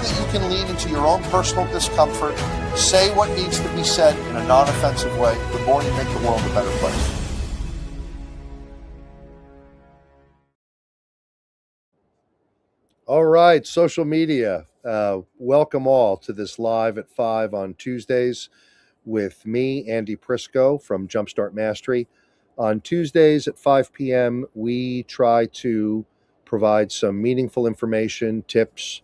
that you can lean into your own personal discomfort, say what needs to be said in a non-offensive way, the more you make the world a better place. All right, social media. Welcome all to this live at 5 on Tuesdays with me, Andy Prisco from Jumpstart Mastery. On Tuesdays at 5 p.m., we try to provide some meaningful information, tips,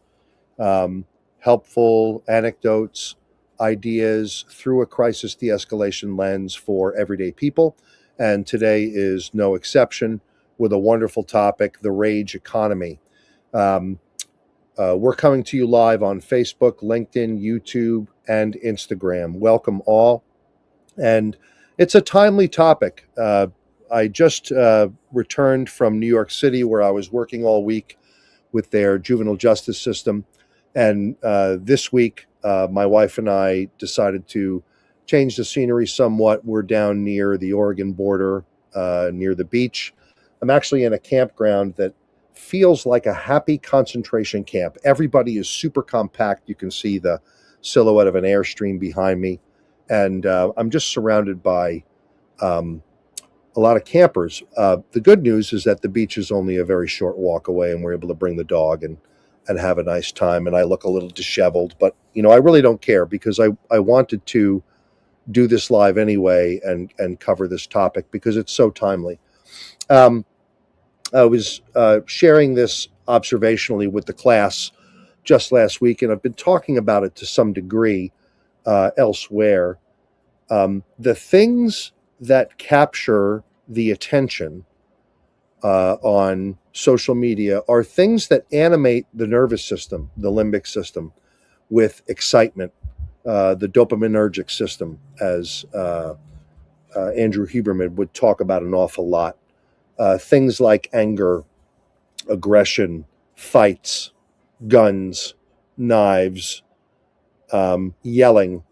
helpful anecdotes, ideas through a crisis de-escalation lens for everyday people. And today is no exception with a wonderful topic, the rage economy. We're coming to you live on Facebook, LinkedIn, YouTube, and Instagram. Welcome all. And it's a timely topic. I just returned from New York City, where I was working all week with their juvenile justice system. And this week, my wife and I decided to change the scenery somewhat. We're down near the Oregon border, near the beach. I'm actually in a campground that feels like a happy concentration camp. Everybody is super compact. You can see the silhouette of an Airstream behind me. And I'm just surrounded by a lot of campers. The good news is that the beach is only a very short walk away, and we're able to bring the dog and have a nice time. And I look a little disheveled, but I really don't care, because I wanted to do this live anyway and cover this topic because it's so timely. I was sharing this observationally with the class just last week, and I've been talking about it to some degree elsewhere. The things that capture the attention on social media are things that animate the nervous system, the limbic system, with excitement, the dopaminergic system, as Andrew Huberman would talk about an awful lot. Things like anger, aggression, fights, guns, knives, yelling,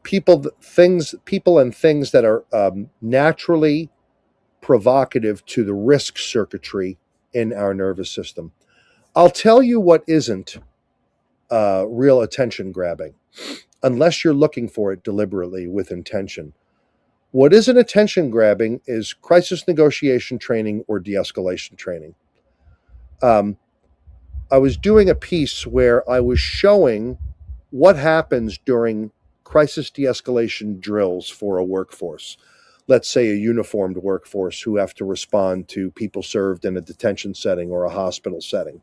people and things that are naturally provocative to the risk circuitry in our nervous system. I'll tell you what isn't real attention grabbing, unless you're looking for it deliberately with intention. What isn't attention grabbing is crisis negotiation training or de-escalation training. I was doing a piece where I was showing what happens during crisis de-escalation drills for a workforce. Let's say a uniformed workforce who have to respond to people served in a detention setting or a hospital setting.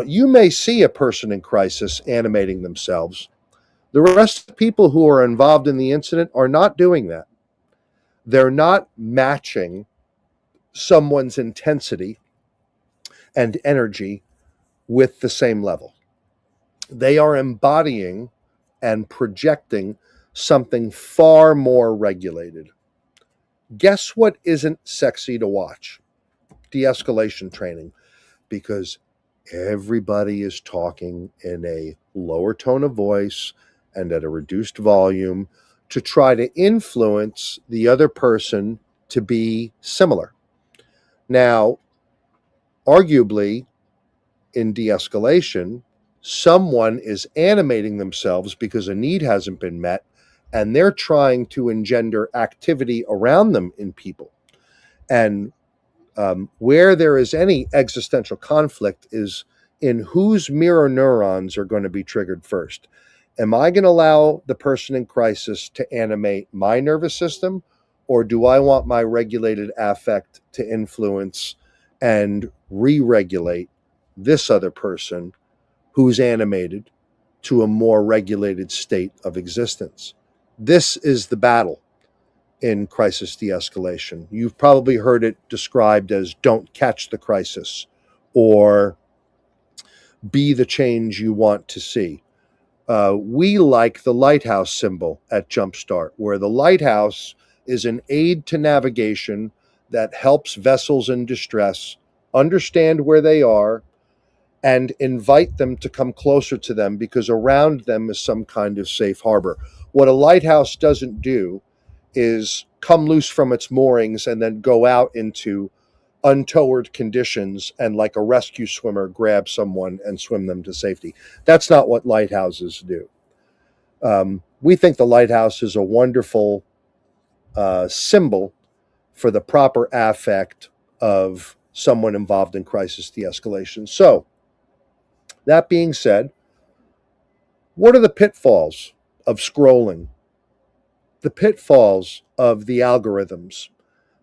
You may see a person in crisis animating themselves. The rest of the people who are involved in the incident are not doing that. They're not matching someone's intensity and energy with the same level. They are embodying and projecting something far more regulated. Guess what isn't sexy to watch? De-escalation training, because everybody is talking in a lower tone of voice and at a reduced volume to try to influence the other person to be similar. Now, arguably, in de-escalation, someone is animating themselves because a need hasn't been met, and they're trying to engender activity around them in people. And where there is any existential conflict is in whose mirror neurons are going to be triggered first. Am I going to allow the person in crisis to animate my nervous system, or do I want my regulated affect to influence and re-regulate this other person who's animated to a more regulated state of existence? This is the battle in crisis de-escalation. You've probably heard it described as don't catch the crisis, or be the change you want to see. We like the lighthouse symbol at Jumpstart, where the lighthouse is an aid to navigation that helps vessels in distress understand where they are and invite them to come closer to them, because around them is some kind of safe harbor. What a lighthouse doesn't do is come loose from its moorings and then go out into untoward conditions and, like a rescue swimmer, grab someone and swim them to safety. That's not what lighthouses do. We think the lighthouse is a wonderful symbol for the proper affect of someone involved in crisis de-escalation. So, that being said, what are the pitfalls of scrolling? The pitfalls of the algorithms?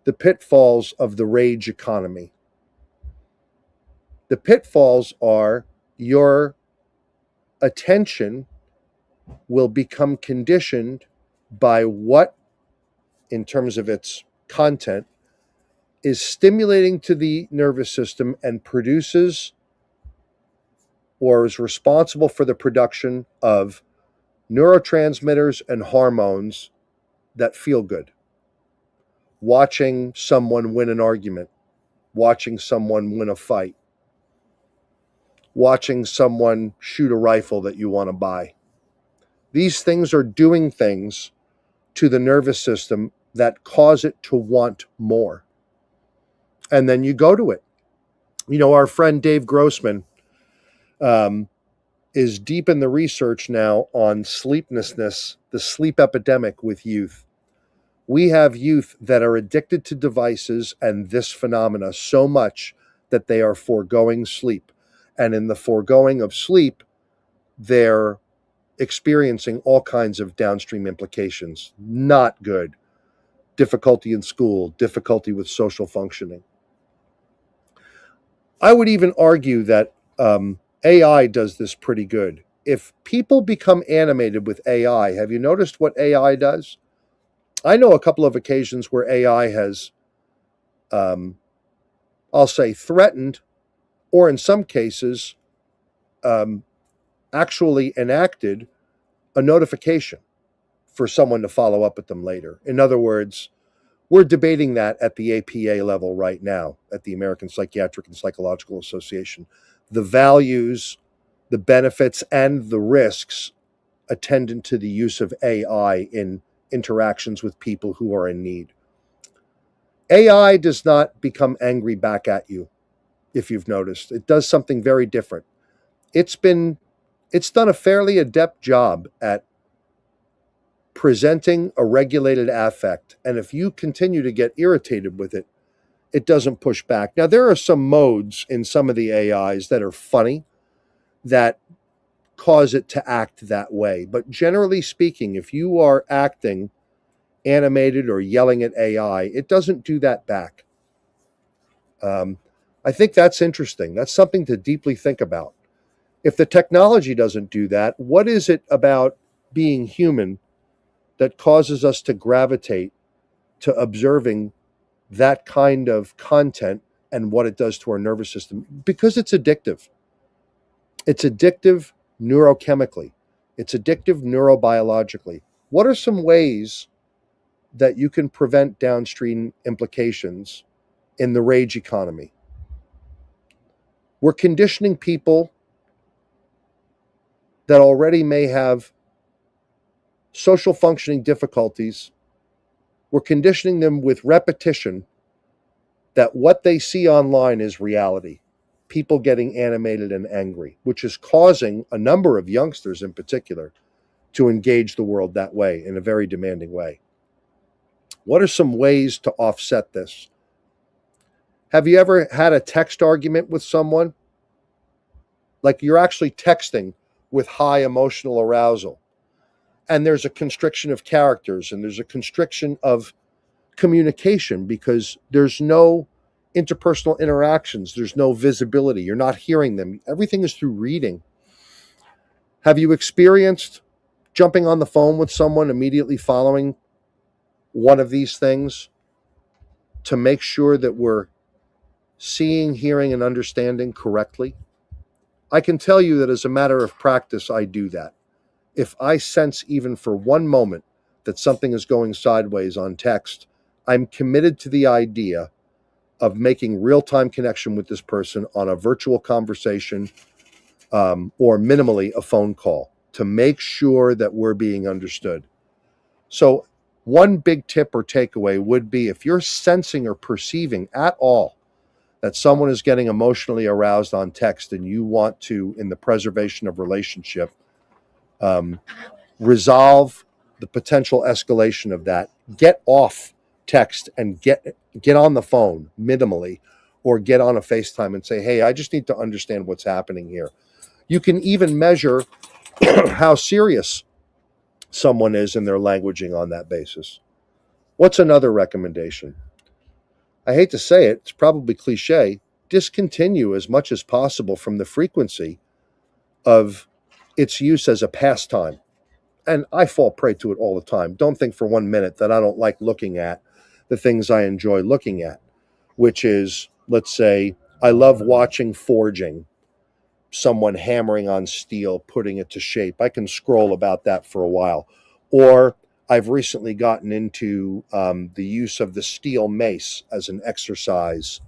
The pitfalls of the rage economy? The pitfalls are your attention will become conditioned by what, in terms of its content, is stimulating to the nervous system and produces or is responsible for the production of neurotransmitters and hormones that feel good. Watching someone win an argument, watching someone win a fight, watching someone shoot a rifle that you want to buy. These things are doing things to the nervous system that cause it to want more. And then you go to it. You know, our friend Dave Grossman is deep in the research now on sleeplessness, the sleep epidemic with youth. We have youth that are addicted to devices and this phenomena so much that they are foregoing sleep. And in the foregoing of sleep, they're experiencing all kinds of downstream implications. Not good. Difficulty in school, difficulty with social functioning. I would even argue that AI does this pretty good. If people become animated with AI, have you noticed what AI does? I know a couple of occasions where AI has, I'll say, threatened, or in some cases, actually enacted a notification for someone to follow up with them later. In other words, we're debating that at the APA level right now, at the American Psychiatric and Psychological Association. The values, the benefits, and the risks attendant to the use of AI in interactions with people who are in need. AI does not become angry back at you, if you've noticed. It does something very different. It's done a fairly adept job at presenting a regulated affect, and if you continue to get irritated with it, it doesn't push back. Now, there are some modes in some of the AIs that are funny that cause it to act that way, but generally speaking, if you are acting animated or yelling at AI, it doesn't do that back. I think that's interesting. That's something to deeply think about. If the technology doesn't do that, what is it about being human that causes us to gravitate to observing that kind of content and what it does to our nervous system? Because it's addictive. It's addictive neurochemically. It's addictive neurobiologically. What are some ways that you can prevent downstream implications in the rage economy? We're conditioning people that already may have social functioning difficulties. We're conditioning them with repetition that what they see online is reality. People getting animated and angry, which is causing a number of youngsters in particular to engage the world that way in a very demanding way. What are some ways to offset this? Have you ever had a text argument with someone? Like you're actually texting with high emotional arousal, and there's a constriction of characters and there's a constriction of communication because there's no interpersonal interactions, there's no visibility, you're not hearing them, everything is through reading. Have you experienced jumping on the phone with someone immediately following one of these things to make sure that we're seeing, hearing, and understanding correctly? I can tell you that as a matter of practice, I do that. If I sense even for one moment that something is going sideways on text, I'm committed to the idea of making real-time connection with this person on a virtual conversation or minimally a phone call to make sure that we're being understood. So one big tip or takeaway would be if you're sensing or perceiving at all that someone is getting emotionally aroused on text and you want to, in the preservation of relationship, resolve the potential escalation of that, get off text and get on the phone minimally, or get on a FaceTime and say, hey, I just need to understand what's happening here. You can even measure how serious someone is in their languaging on that basis. What's another recommendation? I hate to say it, it's probably cliche. Discontinue as much as possible from the frequency of its use as a pastime. And I fall prey to it all the time. Don't think for 1 minute that I don't like looking at the things I enjoy looking at, which is, let's say, I love watching forging, someone hammering on steel, putting it to shape. I can scroll about that for a while. Or I've recently gotten into the use of the steel mace as an exercise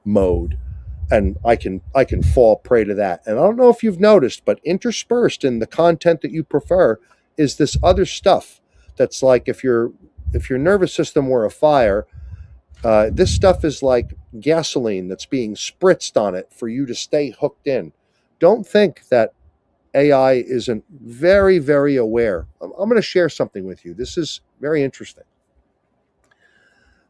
mode, and I can fall prey to that. And I don't know if you've noticed, but interspersed in the content that you prefer is this other stuff that's like, if your nervous system were a fire, this stuff is like gasoline that's being spritzed on it for you to stay hooked in. Don't think that AI isn't very, very aware. I'm going to share something with you. This is very interesting.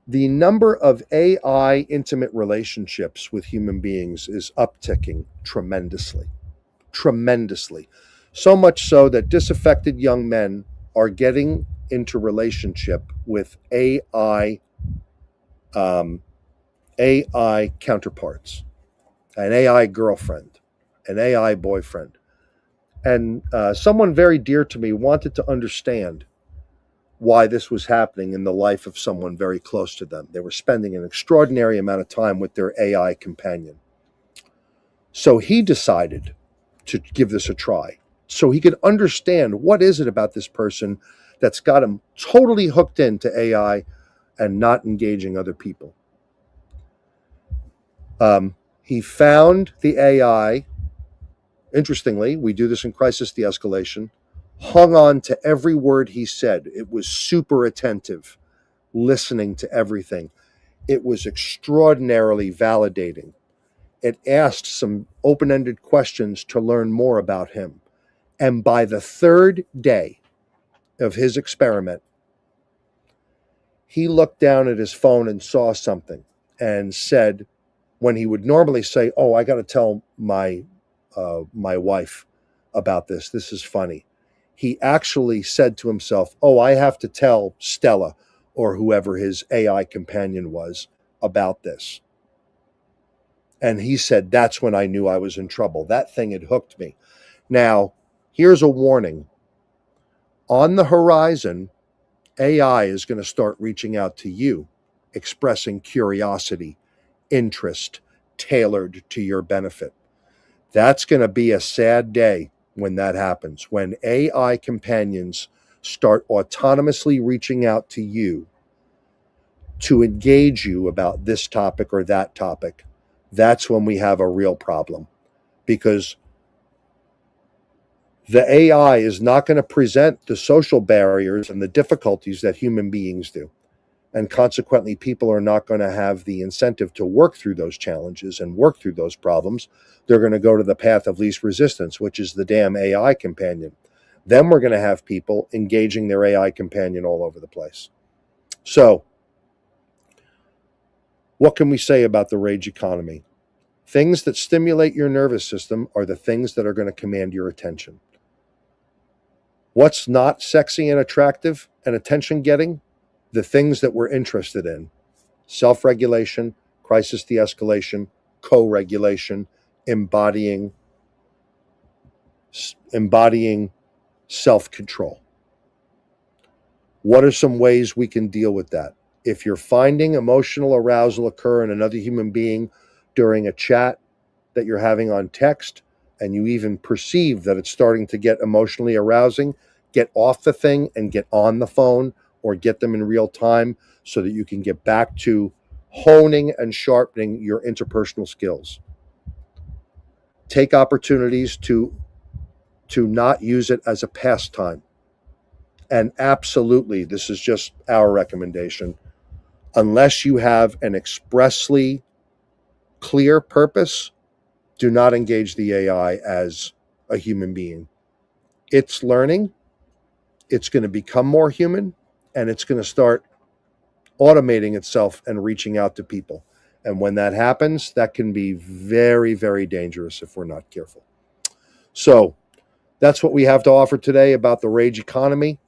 The number of AI intimate relationships with human beings is upticking tremendously. Tremendously. So much so that disaffected young men are getting into relationship with AI counterparts, an AI girlfriend, an AI boyfriend. And someone very dear to me wanted to understand why this was happening in the life of someone very close to them. They were spending an extraordinary amount of time with their AI companion. So he decided to give this a try so he could understand what is it about this person that's got him totally hooked into AI and not engaging other people. He found the AI. Interestingly, we do this in crisis de-escalation, hung on to every word he said. It was super attentive, listening to everything. It was extraordinarily validating. It asked some open-ended questions to learn more about him. And by the third day of his experiment, he looked down at his phone and saw something and said, when he would normally say, oh, I got to tell my wife about this. This is funny. He actually said to himself, oh, I have to tell Stella or whoever his AI companion was about this. And he said, that's when I knew I was in trouble. That thing had hooked me. Now, here's a warning. On the horizon, AI is going to start reaching out to you, expressing curiosity, interest, tailored to your benefit. That's going to be a sad day when that happens, when AI companions start autonomously reaching out to you to engage you about this topic or that topic. That's when we have a real problem, because the AI is not going to present the social barriers and the difficulties that human beings do. And consequently, people are not going to have the incentive to work through those challenges and work through those problems. They're going to go to the path of least resistance, which is the damn AI companion. Then we're going to have people engaging their AI companion all over the place. So, what can we say about the rage economy? Things that stimulate your nervous system are the things that are going to command your attention. What's not sexy and attractive and attention-getting? The things that we're interested in. Self-regulation, crisis de-escalation, co-regulation, embodying self-control. What are some ways we can deal with that? If you're finding emotional arousal occur in another human being during a chat that you're having on text, and you even perceive that it's starting to get emotionally arousing, get off the thing and get on the phone, or get them in real time so that you can get back to honing and sharpening your interpersonal skills. Take opportunities to not use it as a pastime. And absolutely, this is just our recommendation, unless you have an expressly clear purpose, do not engage the AI as a human being. It's learning, it's going to become more human, and it's going to start automating itself and reaching out to people. And when that happens, that can be very, very dangerous if we're not careful. So that's what we have to offer today about the rage economy.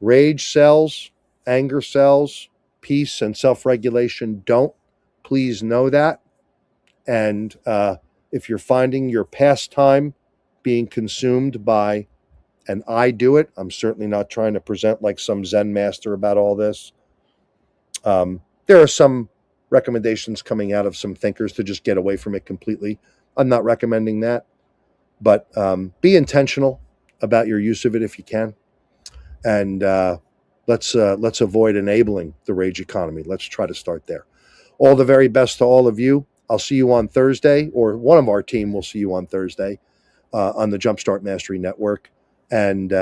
Rage sells, anger sells, peace and self-regulation don't. Please know that. And if you're finding your pastime being consumed by, and I do it, I'm certainly not trying to present like some Zen master about all this. There are some recommendations coming out of some thinkers to just get away from it completely. I'm not recommending that, but be intentional about your use of it if you can, and let's avoid enabling the rage economy. Let's try to start there. All the very best to all of you. I'll see you on Thursday, or one of our team will see you on Thursday on the Jumpstart Mastery Network, and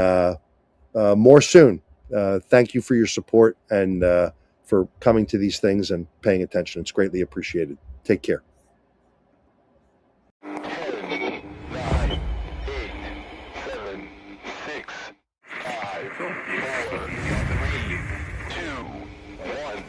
more soon. Thank you for your support and for coming to these things and paying attention. It's greatly appreciated. Take care. 10, 9, 8, 7, 6, 5, 4, 3, 2, 1.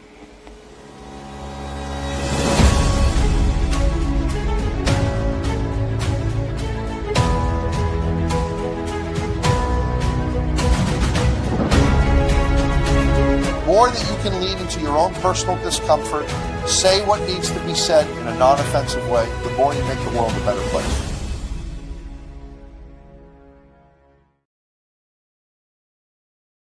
More that you can lean into your own personal discomfort, say what needs to be said in a non-offensive way, the more you make the world a better place.